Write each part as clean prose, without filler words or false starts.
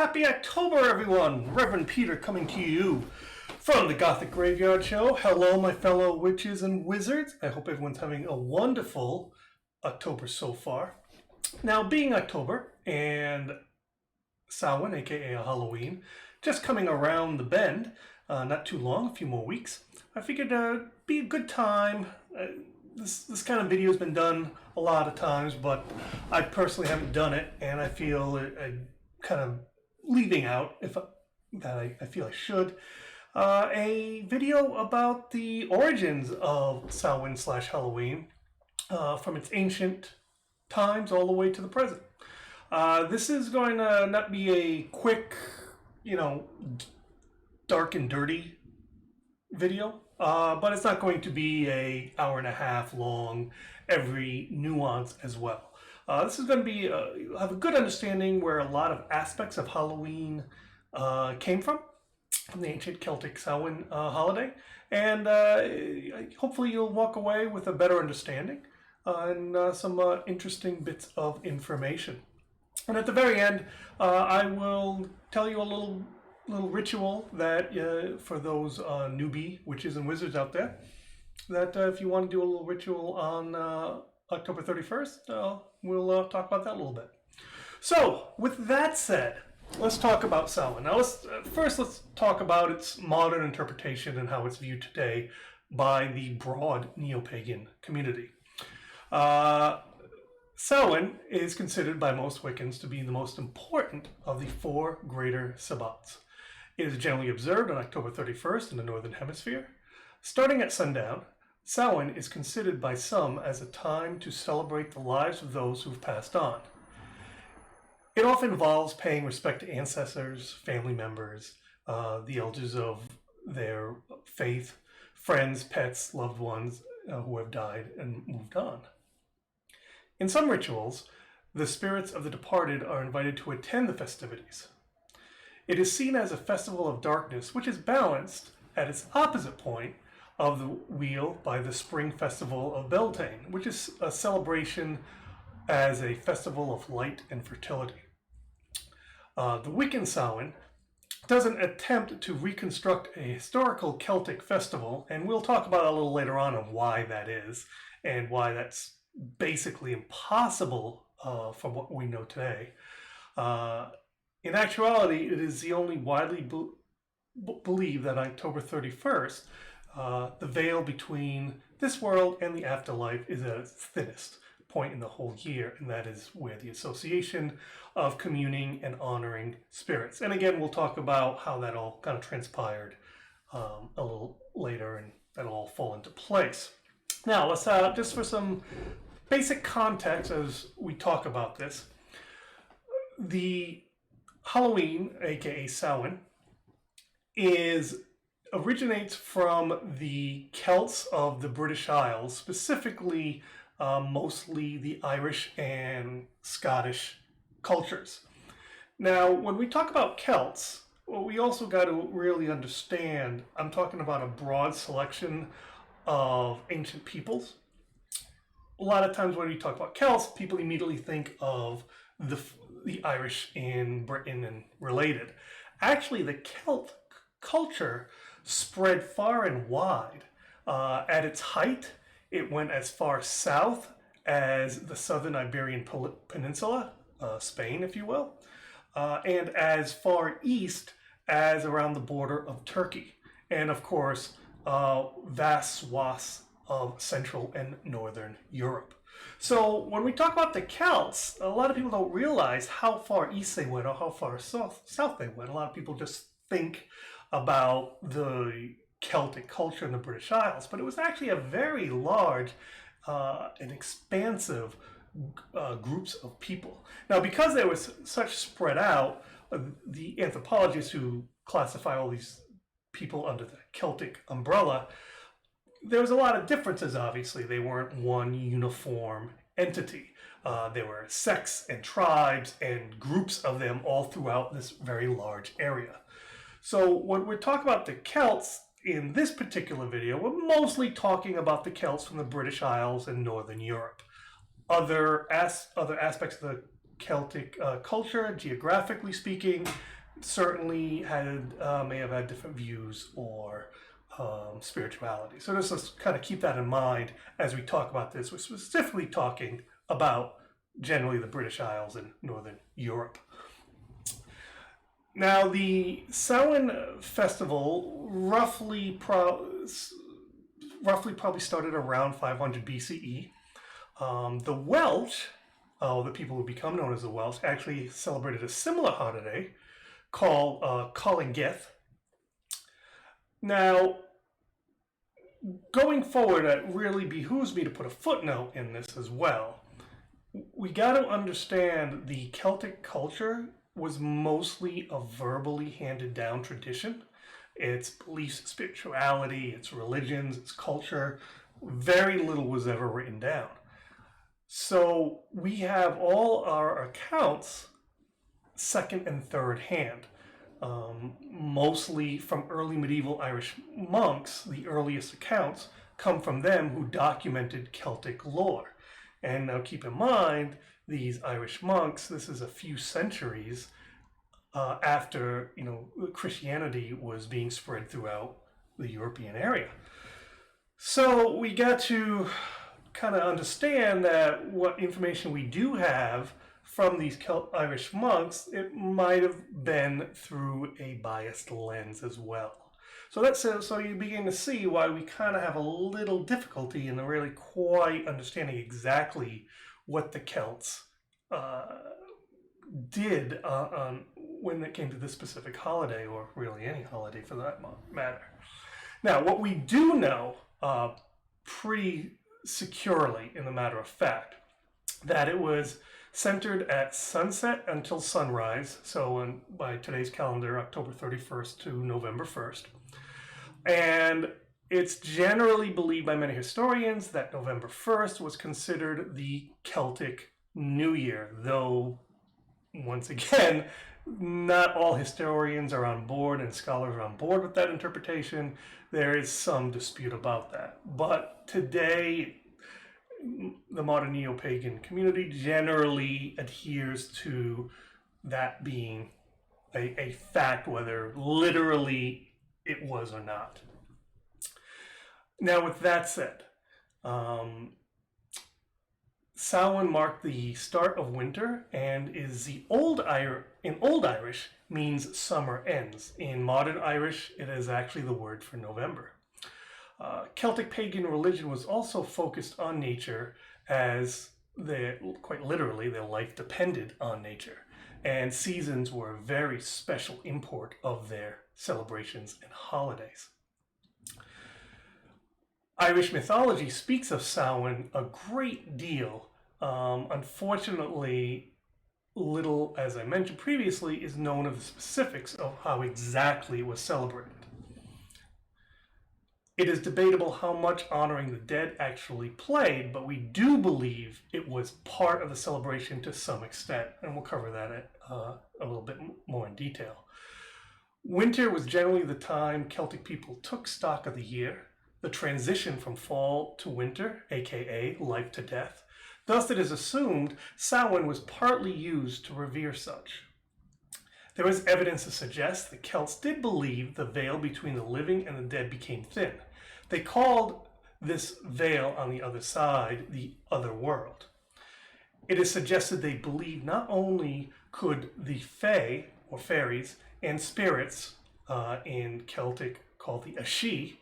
Happy October, everyone! Reverend Peter coming to you from the Gothic Graveyard Show. Hello, my fellow witches and wizards. I hope everyone's having a wonderful October so far. Now, being October and Samhain, aka Halloween, just coming around the bend, not too long, a few more weeks, I figured it'd be a good time. This kind of video has been done a lot of times, but I personally haven't done it, and I feel kind of leaving out I feel I should. A video about the origins of Samhain / Halloween from its ancient times all the way to the present. This is going to not be a quick, dark and dirty video, but it's not going to be an hour and a half long, every nuance as well. This is going to be have a good understanding where a lot of aspects of Halloween came from the ancient Celtic Samhain holiday, and hopefully you'll walk away with a better understanding and some interesting bits of information. And at the very end, I will tell you a little ritual that for those newbie witches and wizards out there, that if you want to do a little ritual on October 31st, we'll talk about that a little bit. So, with that said, let's talk about Samhain. Now, let's talk about its modern interpretation and how it's viewed today by the broad neo-pagan community. Samhain is considered by most Wiccans to be the most important of the four greater Sabbats. It is generally observed on October 31st in the Northern Hemisphere. Starting at sundown, Samhain is considered by some as a time to celebrate the lives of those who've passed on. It often involves paying respect to ancestors, family members, the elders of their faith, friends, pets, loved ones who have died and moved on. In some rituals, the spirits of the departed are invited to attend the festivities. It is seen as a festival of darkness, which is balanced at its opposite point of the wheel by the spring festival of Beltane, which is a celebration as a festival of light and fertility. The Wiccan Samhain doesn't attempt to reconstruct a historical Celtic festival, and we'll talk about a little later on why that is, and why that's basically impossible from what we know today. In actuality, it is the only widely believed that October 31st, the veil between this world and the afterlife is at its thinnest point in the whole year, and that is where the association of communing and honoring spirits. And again, we'll talk about how that all kind of transpired a little later, and that'll all fall into place. Now, let's just for some basic context as we talk about this. The Halloween, aka Samhain, originates from the Celts of the British Isles, specifically mostly the Irish and Scottish cultures. Now, when we talk about Celts, well, we also got to really understand, I'm talking about a broad selection of ancient peoples. A lot of times when we talk about Celts, people immediately think of the Irish in Britain and related. Actually, the Celt culture spread far and wide. At its height, it went as far south as the southern Iberian Peninsula, Spain, if you will, and as far east as around the border of Turkey, and of course, vast swaths of Central and Northern Europe. So when we talk about the Celts, a lot of people don't realize how far east they went or how far south they went. A lot of people just think about the Celtic culture in the British Isles, but it was actually a very large and expansive groups of people. Now, because there was such spread out, the anthropologists who classify all these people under the Celtic umbrella, there was a lot of differences, obviously. They weren't one uniform entity. There were sects and tribes and groups of them all throughout this very large area. So when we're talking about the Celts in this particular video, we're mostly talking about the Celts from the British Isles and Northern Europe. Other aspects of the Celtic culture, geographically speaking, certainly had may have had different views or spirituality. So let's kind of keep that in mind as we talk about this. We're specifically talking about generally the British Isles and Northern Europe. Now, the Samhain festival roughly probably started around 500 BCE. The Welsh, the people who become known as the Welsh, actually celebrated a similar holiday called Colingeth. Now, going forward, it really behooves me to put a footnote in this as well. We got to understand the Celtic culture was mostly a verbally handed down tradition. Its beliefs, spirituality, its religions, its culture, very little was ever written down. So we have all our accounts second and third hand. Mostly from early medieval Irish monks. The earliest accounts come from them who documented Celtic lore. And now keep in mind, these Irish monks, this is a few centuries after Christianity was being spread throughout the European area. So we got to kind of understand that what information we do have from these Irish monks, it might have been through a biased lens as well. So you begin to see why we kind of have a little difficulty in really quite understanding exactly what the Celts did when it came to this specific holiday, or really any holiday for that matter. Now, what we do know pretty securely, in the matter of fact, that it was centered at sunset until sunrise, so by today's calendar, October 31st to November 1st. And it's generally believed by many historians that November 1st was considered the Celtic New Year, though, once again, not all historians are on board and scholars are on board with that interpretation. There is some dispute about that. But today, the modern neo-pagan community generally adheres to that being a fact, whether literally it was or not. Now, with that said, Samhain marked the start of winter and is in Old Irish means summer ends. In modern Irish, it is actually the word for November. Celtic pagan religion was also focused on nature, as quite literally their life depended on nature, and seasons were a very special import of their celebrations and holidays. Irish mythology speaks of Samhain a great deal. Unfortunately, little, as I mentioned previously, is known of the specifics of how exactly it was celebrated. It is debatable how much honoring the dead actually played, but we do believe it was part of the celebration to some extent, and we'll cover that a little bit more in detail. Winter was generally the time Celtic people took stock of the year, the transition from fall to winter, aka life to death. Thus, it is assumed Samhain was partly used to revere such. There is evidence to suggest the Celts did believe the veil between the living and the dead became thin. They called this veil on the other side the other world. It is suggested they believed not only could the fae, or fairies, and spirits, in Celtic called the Ashi,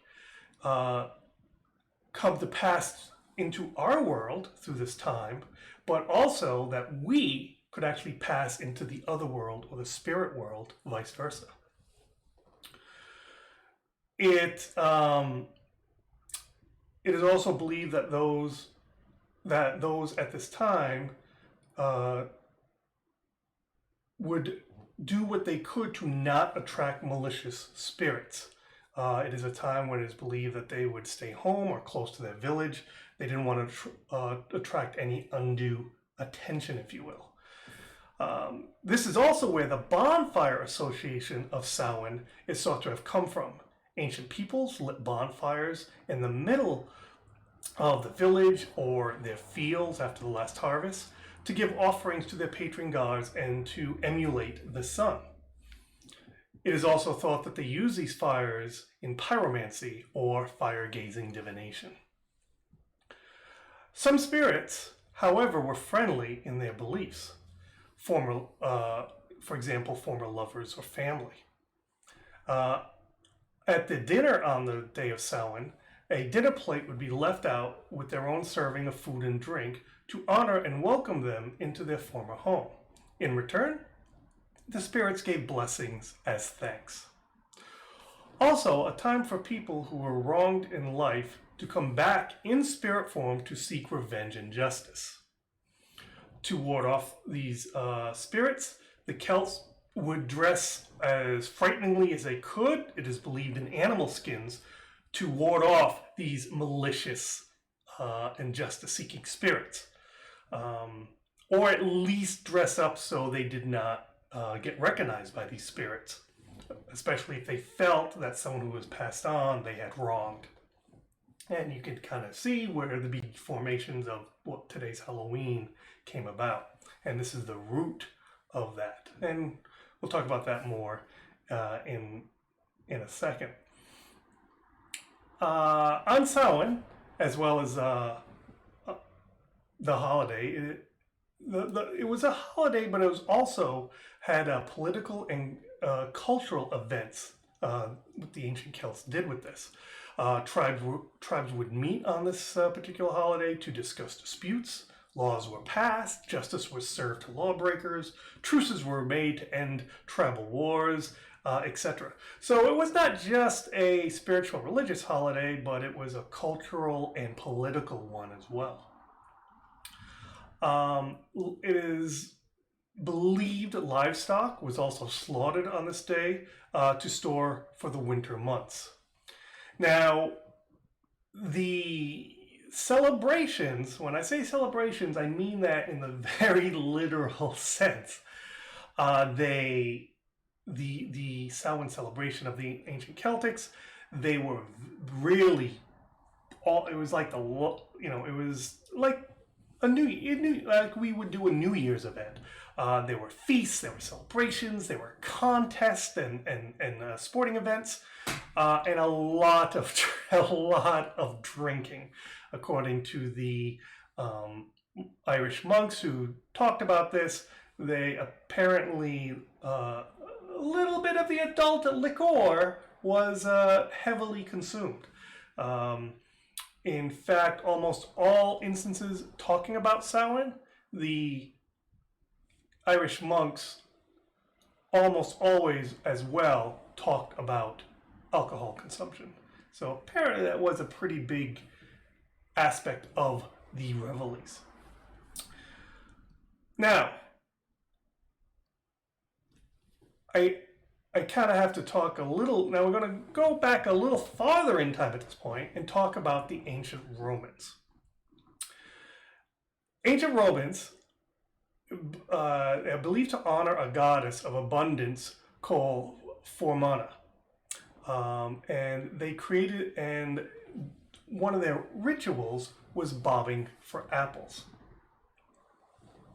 come to pass into our world through this time, but also that we could actually pass into the other world, or the spirit world, vice versa. It is also believed that those at this time would do what they could to not attract malicious spirits. It is a time when it is believed that they would stay home or close to their village. They didn't want to attract any undue attention, if you will. This is also where the bonfire association of Samhain is thought to have come from. Ancient peoples lit bonfires in the middle of the village or their fields after the last harvest to give offerings to their patron gods and to emulate the sun. It is also thought that they use these fires in pyromancy or fire-gazing divination. Some spirits, however, were friendly in their beliefs. For example, former lovers or family. At the dinner on the day of Samhain, a dinner plate would be left out with their own serving of food and drink to honor and welcome them into their former home. In return, the spirits gave blessings as thanks. Also, a time for people who were wronged in life to come back in spirit form to seek revenge and justice. To ward off these spirits, the Celts would dress as frighteningly as they could, it is believed in animal skins, to ward off these malicious and justice-seeking spirits. Or at least dress up so they did not get recognized by these spirits, especially if they felt that someone who was passed on they had wronged. And you can kind of see where the big formations of what today's Halloween came about. And this is the root of that. And we'll talk about that more in a second. On Samhain, as well as the holiday, it was a holiday, but it was also had political and cultural events. What the ancient Celts did with this. Tribes would meet on this particular holiday to discuss disputes. Laws were passed, justice was served to lawbreakers, truces were made to end tribal wars, etc. So it was not just a spiritual religious holiday, but it was a cultural and political one as well. It is believed livestock was also slaughtered on this day to store for the winter months. Now, the celebrations, when I say celebrations, I mean that in the very literal sense. The Samhain celebration of the ancient Celtics, they were really it was like it was like like we would do a New Year's event. There were feasts, there were celebrations, there were contests and sporting events, and a lot of drinking, according to the Irish monks who talked about this. They apparently a little bit of the adult liquor was heavily consumed. In fact, almost all instances talking about Samhain, the Irish monks almost always as well talked about alcohol consumption. So apparently that was a pretty big aspect of the revelries. Now, I kind of have to talk a little, now we're going to go back a little farther in time at this point and talk about the ancient Romans. Ancient Romans are believed to honor a goddess of abundance called Formana. And they created, and one of their rituals was bobbing for apples.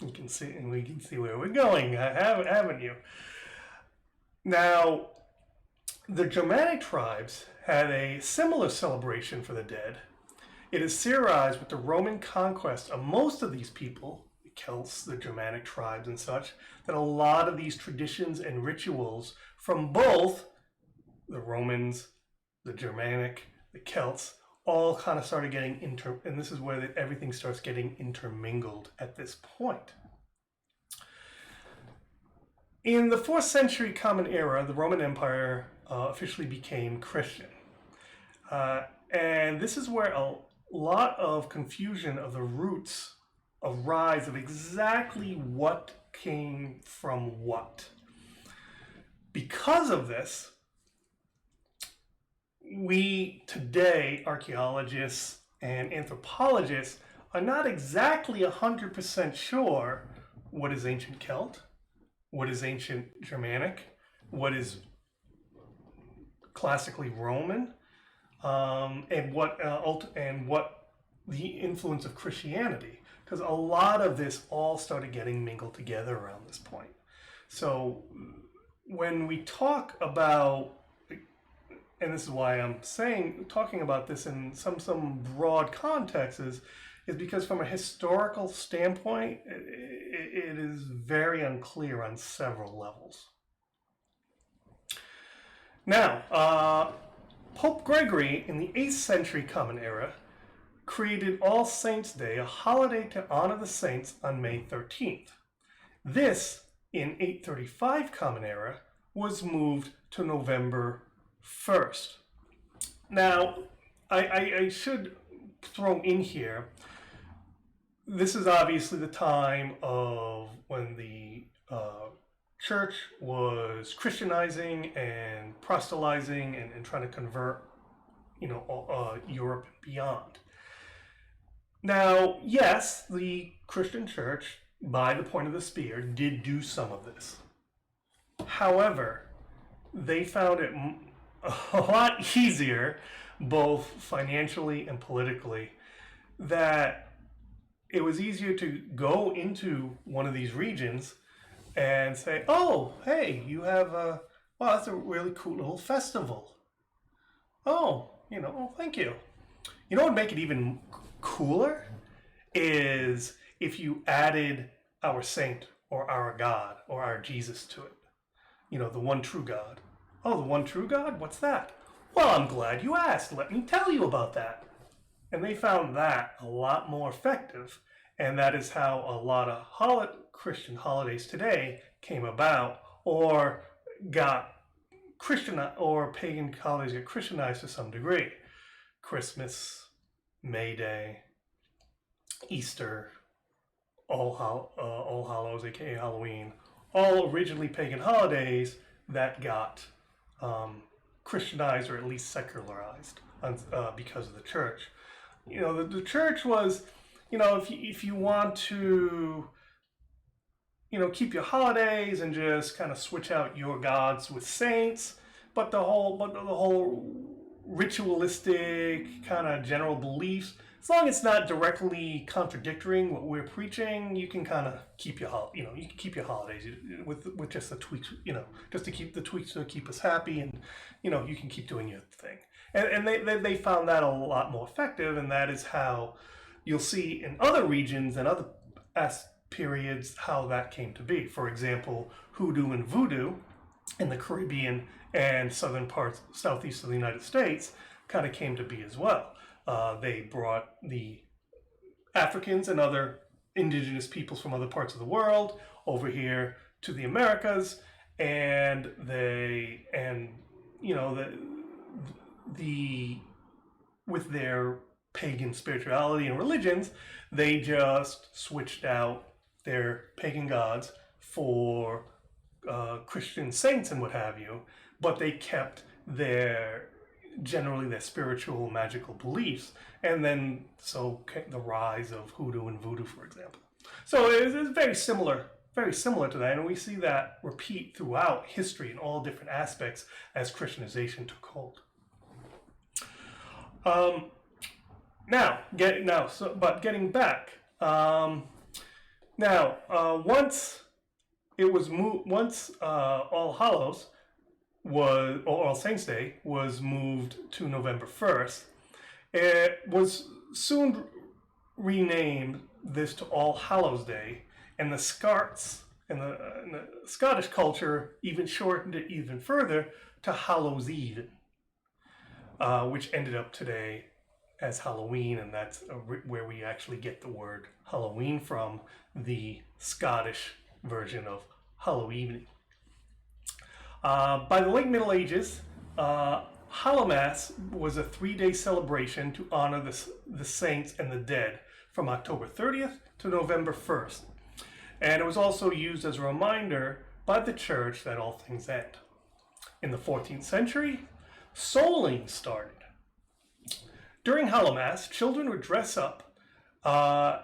You can see, and we can see where we're going, haven't you? Now, the Germanic tribes had a similar celebration for the dead. It is serialized with the Roman conquest of most of these people, the Celts, the Germanic tribes and such, that a lot of these traditions and rituals from both the Romans, the Germanic, the Celts, all kind of started getting and this is where everything starts getting intermingled at this point. In the 4th century Common Era, the Roman Empire officially became Christian. And this is where a lot of confusion of the roots arise of exactly what came from what. Because of this, we today, archaeologists and anthropologists, are not exactly 100% sure what is ancient Celt, what is ancient Germanic, what is classically Roman, and what the influence of Christianity, because a lot of this all started getting mingled together around this point. So when we talk about, and this is why I'm talking about this in some broad contexts, is because from a historical standpoint, it is very unclear on several levels. Now, Pope Gregory in the 8th century Common Era created All Saints' Day, a holiday to honor the saints on May 13th. This, in 835 Common Era, was moved to November 1st. Now, I should throw in here, this is obviously the time of when the church was Christianizing and proselytizing and trying to convert, Europe and beyond. Now, yes, the Christian church, by the point of the spear, did do some of this. However, they found it a lot easier, both financially and politically, that it was easier to go into one of these regions and say, oh, hey, you have that's a really cool little festival. Oh, thank you. You know what would make it even cooler is if you added our saint or our God or our Jesus to it. The one true God. Oh, the one true God? What's that? Well, I'm glad you asked. Let me tell you about that. And they found that a lot more effective. And that is how a lot of Christian holidays today came about, or got or pagan holidays get Christianized to some degree. Christmas, May Day, Easter, All Hallows, aka Halloween, all originally pagan holidays that got Christianized or at least secularized because of the church. The church was, if you want to, keep your holidays and just kind of switch out your gods with saints, but the whole ritualistic kind of general beliefs, as long as it's not directly contradicting what we're preaching, you can kind of keep your holidays with just the tweaks, just to keep the tweaks to keep us happy, and you can keep doing your thing. And they found that a lot more effective, and that is how you'll see in other regions and other periods how that came to be. For example, hoodoo and voodoo in the Caribbean and southeast of the United States kind of came to be as well. They brought the Africans and other indigenous peoples from other parts of the world over here to the Americas, and with their pagan spirituality and religions, they just switched out their pagan gods for Christian saints and what have you, but they kept generally their spiritual magical beliefs, and then so came the rise of hoodoo and voodoo, for example. So it's very similar to that, and we see that repeat throughout history in all different aspects as Christianization took hold. Getting back, once it was All Hallows or All Saints' Day was moved to November 1st, it was soon renamed this to All Hallows Day, and the Scots and the Scottish culture even shortened it even further to Hallows Eve, which ended up today as Halloween, and that's where we actually get the word Halloween from, the Scottish version of Halloween. By the late Middle Ages, Hallowmass was a 3-day celebration to honor the saints and the dead from October 30th to November 1st. And it was also used as a reminder by the church that all things end. In the 14th century, souling started. During Hallowmass, children would dress up by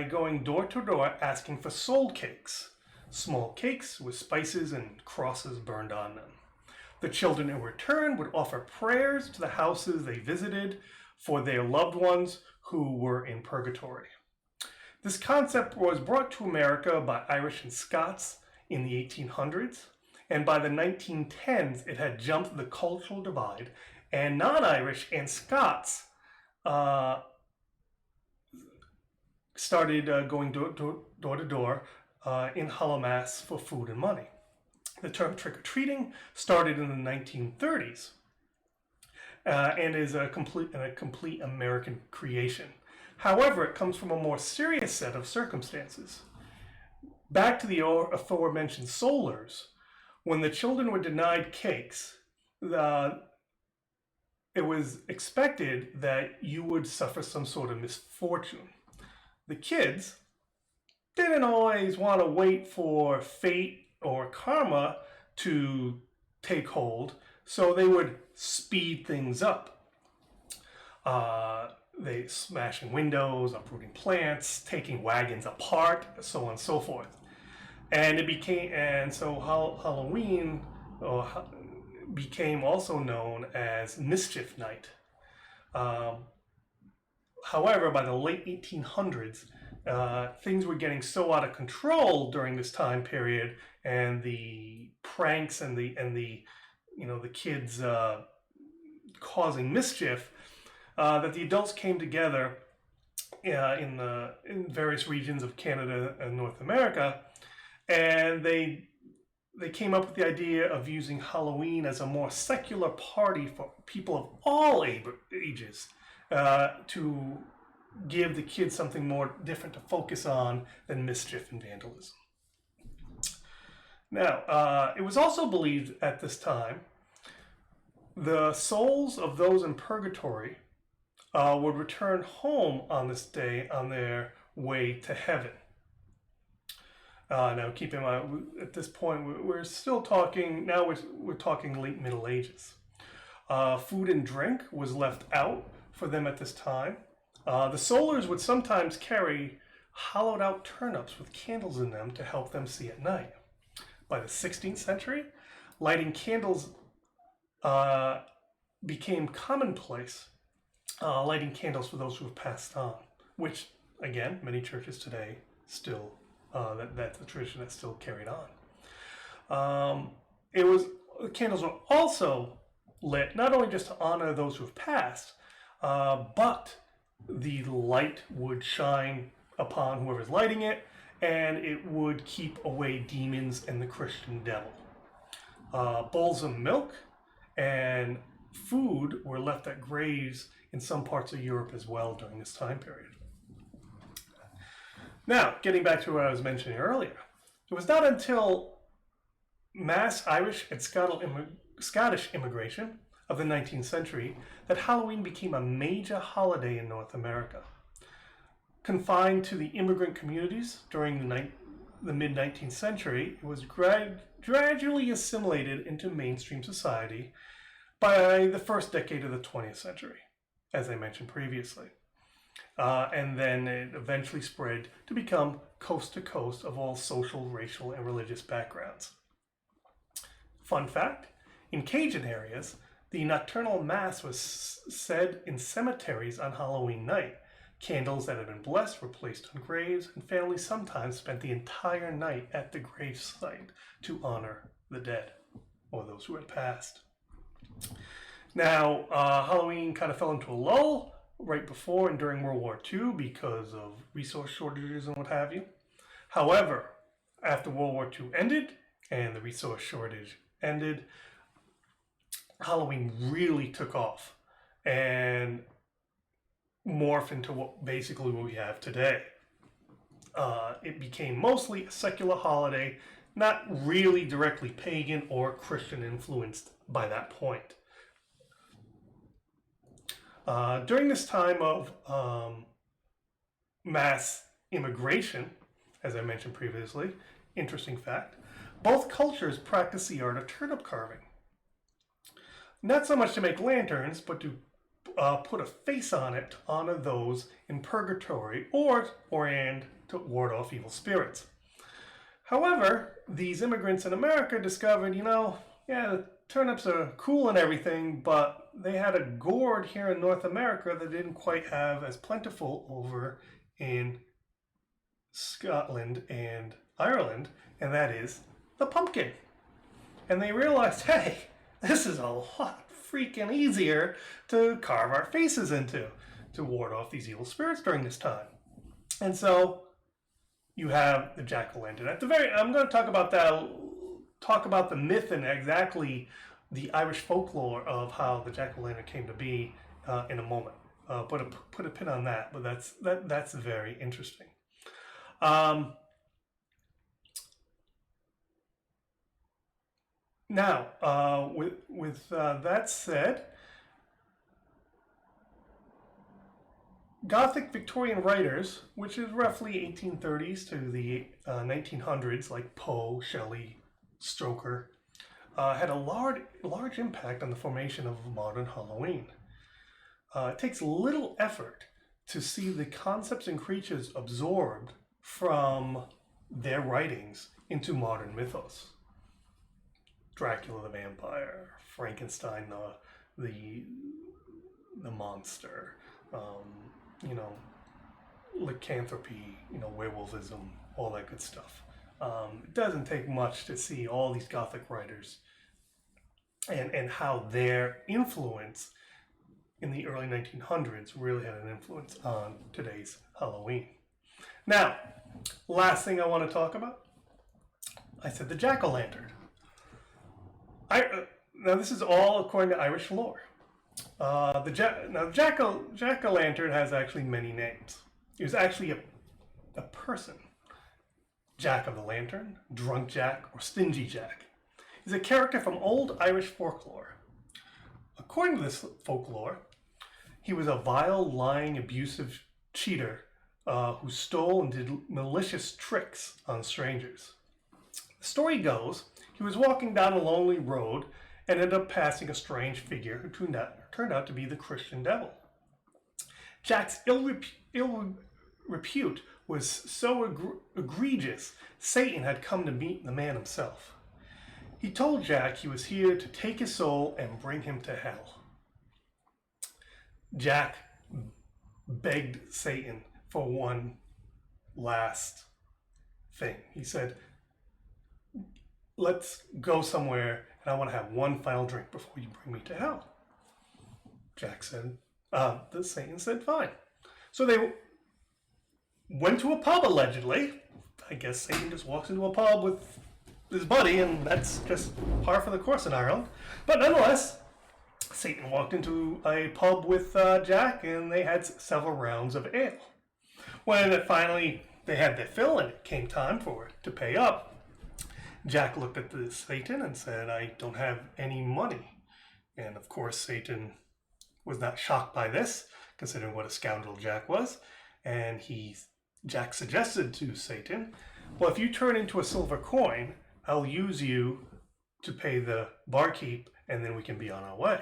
going door to door asking for soul cakes, small cakes with spices and crosses burned on them. The children in return would offer prayers to the houses they visited for their loved ones who were in purgatory. This concept was brought to America by Irish and Scots in the 1800s, And by the 1910s, it had jumped the cultural divide, and non-Irish and Scots started going door to door in Hallowmass for food and money. The term trick-or-treating started in the 1930s and is a complete American creation. However, it comes from a more serious set of circumstances. Back to the aforementioned Solars, when the children were denied cakes, it was expected that you would suffer some sort of misfortune. The kids didn't always want to wait for fate or karma to take hold, so they would speed things up. They smashing windows, uprooting plants, taking wagons apart, so on and so forth. And so Halloween became also known as Mischief Night. However, by the late 1800s, things were getting so out of control during this time period, and the pranks and the kids causing mischief, that the adults came together in various regions of Canada and North America, and they came up with the idea of using Halloween as a more secular party for people of all ages, to give the kids something more different to focus on than mischief and vandalism. Now, it was also believed at this time the souls of those in purgatory would return home on this day on their way to heaven. Now, keep in mind, at this point, we're still talking, now we're talking late Middle Ages. Food and drink was left out for them at this time. The Solars would sometimes carry hollowed out turnips with candles in them to help them see at night. By the 16th century, lighting candles became commonplace, lighting candles for those who have passed on, which, again, many churches today still, that's a tradition that's still carried on. Candles were also lit, not only just to honor those who have passed, but the light would shine upon whoever's lighting it, and it would keep away demons and the Christian devil. Bowls of milk and food were left at graves in some parts of Europe as well during this time period. Now, getting back to what I was mentioning earlier, it was not until mass Irish and Scottish immigration of the 19th century that Halloween became a major holiday in North America. Confined to the immigrant communities during the mid-19th century, it was gradually assimilated into mainstream society by the first decade of the 20th century, as I mentioned previously. And then it eventually spread to become coast to coast of all social, racial, and religious backgrounds. Fun fact, in Cajun areas, the nocturnal mass was said in cemeteries on Halloween night. Candles that had been blessed were placed on graves, and families sometimes spent the entire night at the gravesite to honor the dead, or those who had passed. Now, Halloween kind of fell into a lull right before and during World War II because of resource shortages and what have you. However, after World War II ended and the resource shortage ended, Halloween really took off and morphed into what we have today. It became mostly a secular holiday, not really directly pagan or Christian influenced by that point. During this time of mass immigration, as I mentioned previously, interesting fact, both cultures practice the art of turnip carving. Not so much to make lanterns, but to put a face on it to honor those in purgatory and to ward off evil spirits. However, these immigrants in America discovered, the turnips are cool and everything, but they had a gourd here in North America that didn't quite have as plentiful over in Scotland and Ireland, and that is the pumpkin. and they realized, hey, this is a lot freaking easier to carve our faces into to ward off these evil spirits during this time. And so you have the jack-o'-lantern. I'm going to talk about that, talk about the myth and exactly the Irish folklore of how the jack-o'-lantern came to be in a moment. Put a pin on that, but that's very interesting. Now, with that said, Gothic Victorian writers, which is roughly 1830s to the 1900s, like Poe, Shelley, Stoker, had a large impact on the formation of modern Halloween. It takes little effort to see the concepts and creatures absorbed from their writings into modern mythos. Dracula the vampire, Frankenstein the monster, lycanthropy, werewolfism, all that good stuff. It doesn't take much to see all these Gothic writers and how their influence in the early 1900s really had an influence on today's Halloween. Now, last thing I want to talk about, I said the jack-o'-lantern. Now this is all according to Irish lore. The jack-o'-lantern has actually many names. He was actually a person. Jack of the Lantern, Drunk Jack, or Stingy Jack. He's a character from old Irish folklore. According to this folklore, he was a vile, lying, abusive cheater who stole and did malicious tricks on strangers. The story goes, he was walking down a lonely road and ended up passing a strange figure who turned out to be the Christian devil. Jack's ill repute was so egregious, Satan had come to meet the man himself. He told Jack he was here to take his soul and bring him to hell. Jack begged Satan for one last thing. He said, let's go somewhere and I want to have one final drink before you bring me to hell. Jack said, Satan said, fine. So they went to a pub, allegedly. I guess Satan just walks into a pub with his buddy, and that's just par for the course in Ireland. But nonetheless, Satan walked into a pub with Jack, and they had several rounds of ale. When finally they had their fill and it came time for it to pay up, Jack looked at the Satan and said, I don't have any money. And of course, Satan was not shocked by this, considering what a scoundrel Jack was. And Jack suggested to Satan, well, if you turn into a silver coin, I'll use you to pay the barkeep, and then we can be on our way.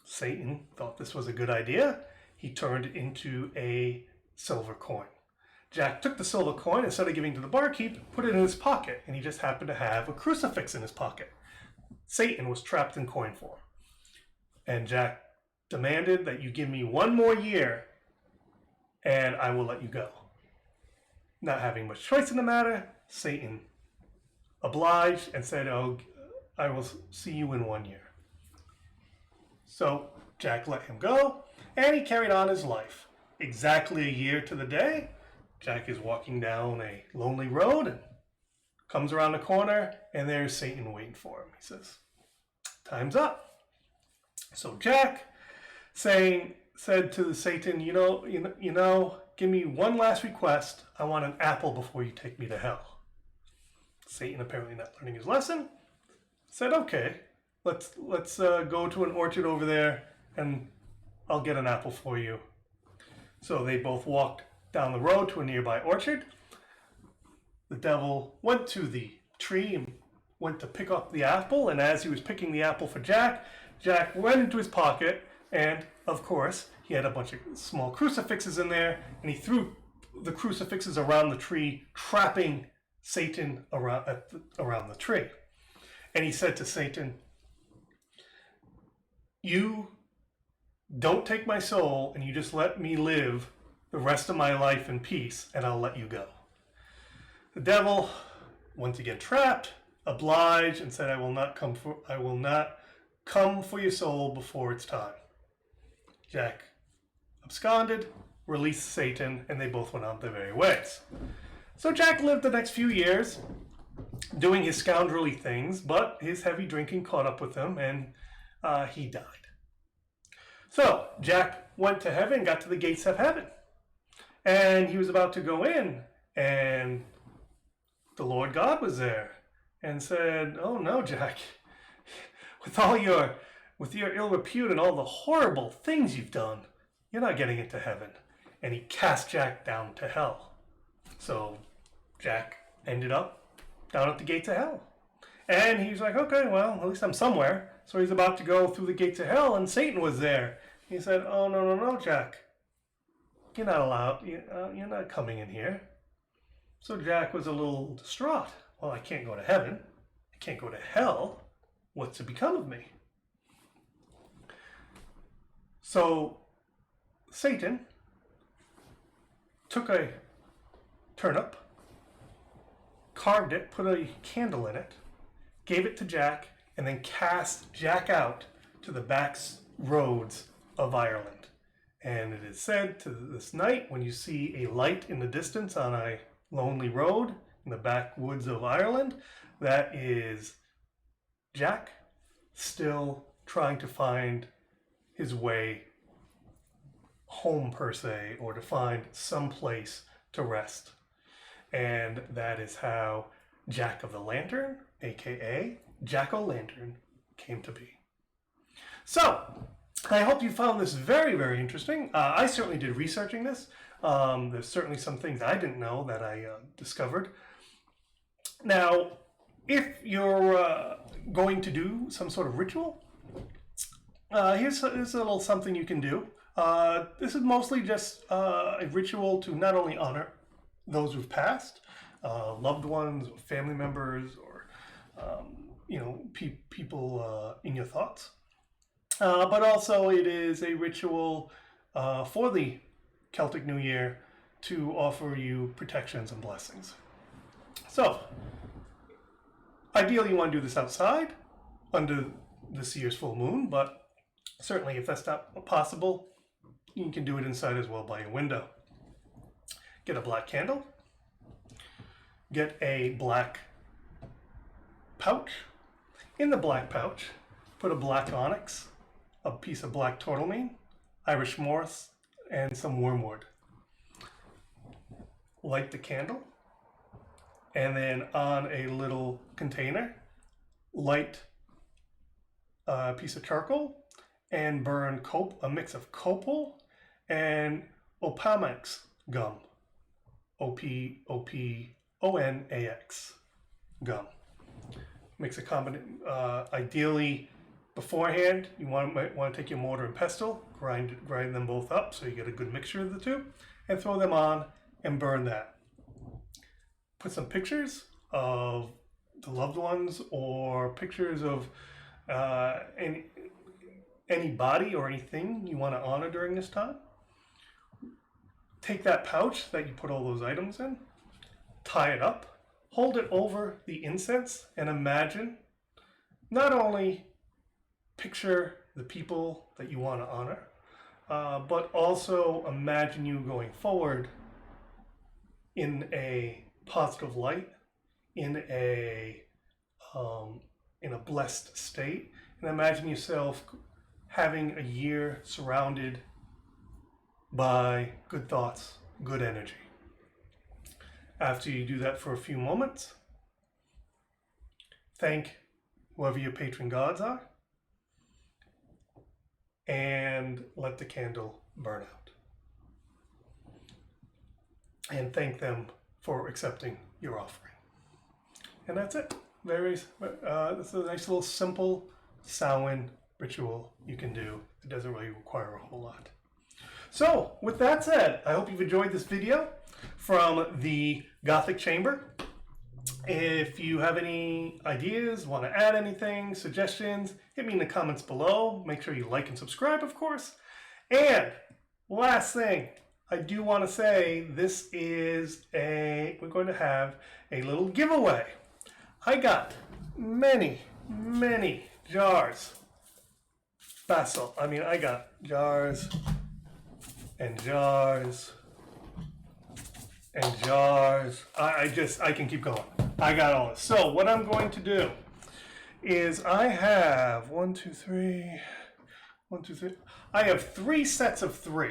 Satan thought this was a good idea. He turned into a silver coin. Jack took the silver coin, instead of giving to the barkeep, put it in his pocket, and he just happened to have a crucifix in his pocket. Satan was trapped in coin form. And Jack demanded that you give me one more year, and I will let you go. Not having much choice in the matter, Satan obliged and said, oh, I will see you in 1 year. So Jack let him go, and he carried on his life. Exactly a year to the day, Jack is walking down a lonely road and comes around the corner, and there's Satan waiting for him. He says, time's up. So Jack said to Satan, you know, give me one last request. I want an apple before you take me to hell. Satan, apparently not learning his lesson, said, okay, let's go to an orchard over there and I'll get an apple for you. So they both walked down the road to a nearby orchard. The devil went to the tree and went to pick up the apple, and as he was picking the apple for Jack, Jack went into his pocket, and of course he had a bunch of small crucifixes in there, and he threw the crucifixes around the tree, trapping Satan around the tree. And he said to Satan, you don't take my soul, and you just let me live the rest of my life in peace, and I'll let you go. The devil, once again trapped, obliged and said, I will not come for your soul before it's time. Jack absconded, released Satan, and they both went on their merry ways. So Jack lived the next few years doing his scoundrelly things, but his heavy drinking caught up with him, and he died. So Jack went to heaven, got to the gates of heaven, and he was about to go in, and the Lord God was there and said, "Oh no, Jack, with your ill repute and all the horrible things you've done, you're not getting into heaven." And he cast Jack down to hell. So Jack ended up down at the gates of hell. And he's like, okay, well, at least I'm somewhere. So he's about to go through the gates of hell, and Satan was there. He said, oh, no, Jack. You're not allowed. You're not coming in here. So Jack was a little distraught. Well, I can't go to heaven. I can't go to hell. What's to become of me? So Satan took a turnip, carved it, put a candle in it, gave it to Jack, and then cast Jack out to the back roads of Ireland. And it is said to this night, when you see a light in the distance on a lonely road in the backwoods of Ireland, that is Jack still trying to find his way home, per se, or to find some place to rest. And that is how Jack of the Lantern, aka Jack-o'-lantern, came to be. So, I hope you found this very, very interesting. I certainly did researching this. There's certainly some things I didn't know that I discovered. Now, if you're going to do some sort of ritual, here's a little something you can do. This is mostly just a ritual to not only honor those who've passed, loved ones, or family members, or people in your thoughts, but also it is a ritual for the Celtic New Year to offer you protections and blessings. So, ideally you want to do this outside under this year's full moon, but certainly if that's not possible, you can do it inside as well by a window. Get a black candle. Get a black pouch. In the black pouch, put a black onyx, a piece of black tourmaline, Irish moss, and some wormwood. Light the candle, and then on a little container, light a piece of charcoal and burn a mix of copal and Opamax gum, Opanax gum. Mix a combination. Ideally, beforehand, you might want to take your mortar and pestle, grind them both up so you get a good mixture of the two, and throw them on and burn that. Put some pictures of the loved ones or pictures of any body or anything you want to honor during this time. Take that pouch that you put all those items in, tie it up, hold it over the incense, and imagine, not only picture the people that you want to honor, but also imagine you going forward in a positive light, in a blessed state, and imagine yourself having a year surrounded by good thoughts, good energy. After you do that for a few moments, thank whoever your patron gods are, and let the candle burn out. And thank them for accepting your offering. And that's it. This is a nice little simple Samhain ritual you can do. It doesn't really require a whole lot. So, with that said, I hope you've enjoyed this video from the Gothic Chamber. If you have any ideas, want to add anything, suggestions, hit me in the comments below. Make sure you like and subscribe, of course. And last thing, I do want to say we're going to have a little giveaway. I got many, many jars. Basalt. I mean, I got jars and jars and jars. I can keep going. I got all this. So what I'm going to do is I have 1, 2, 3. I have 3 sets of 3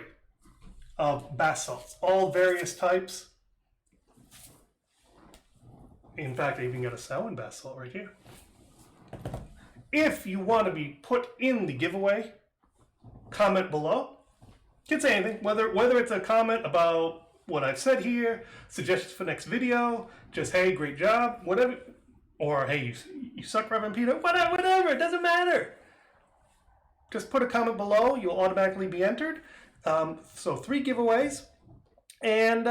of basalts, all various types. In fact, I even got a Samhain basalt right here. If you want to be put in the giveaway, comment below. You can say anything, whether it's a comment about what I've said here, suggestions for next video, just hey, great job, whatever, or hey, you suck, Reverend Peter, whatever, it doesn't matter. Just put a comment below, you'll automatically be entered. So 3 giveaways, and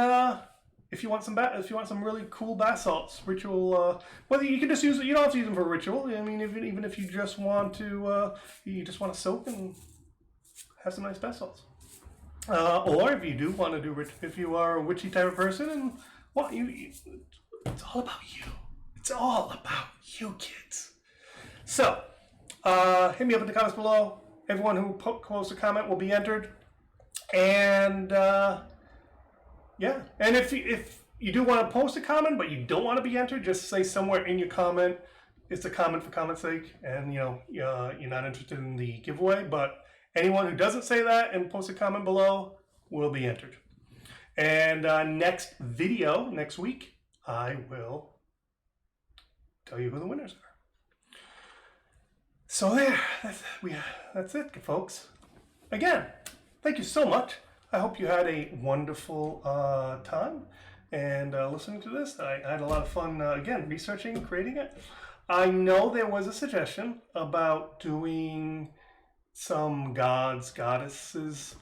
if you want some really cool basalts, ritual, whether you can just use it, you don't have to use them for ritual. I mean, even if you just want to, soak and have some nice basalts. Or if you do want to do, if you are a witchy type of person and it's all about you. It's all about you, kids. So, hit me up in the comments below. Everyone who posts a comment will be entered. And, yeah. And if you do want to post a comment, but you don't want to be entered, just say somewhere in your comment, it's a comment for comment's sake, and you're not interested in the giveaway. But anyone who doesn't say that and post a comment below will be entered. And next video, next week, I will tell you who the winners are. So there, that's it, folks. Again, thank you so much. I hope you had a wonderful time and listening to this. I had a lot of fun, again, researching and creating it. I know there was a suggestion about doing some gods, goddesses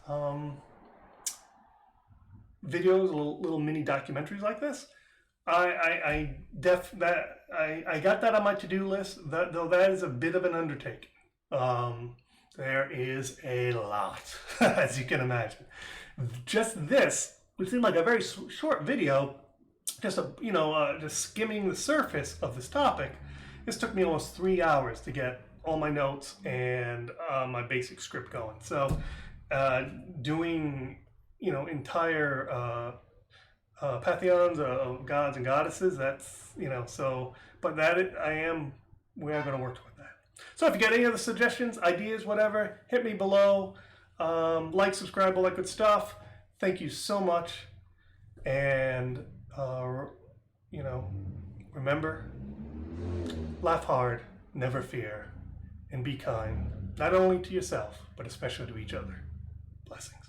videos, little mini documentaries like this. I got that on my to-do list, though that is a bit of an undertaking. There is a lot, as you can imagine. Just this, which seemed like a very short video, just skimming the surface of this topic. This took me almost 3 hours to get all my notes and my basic script going. So, doing entire pantheons of gods and goddesses. That's but we are going to work toward that. So if you got any other suggestions, ideas, whatever, hit me below. Like, subscribe, all that good stuff. Thank you so much. And, remember, laugh hard, never fear, and be kind, not only to yourself, but especially to each other. Blessings.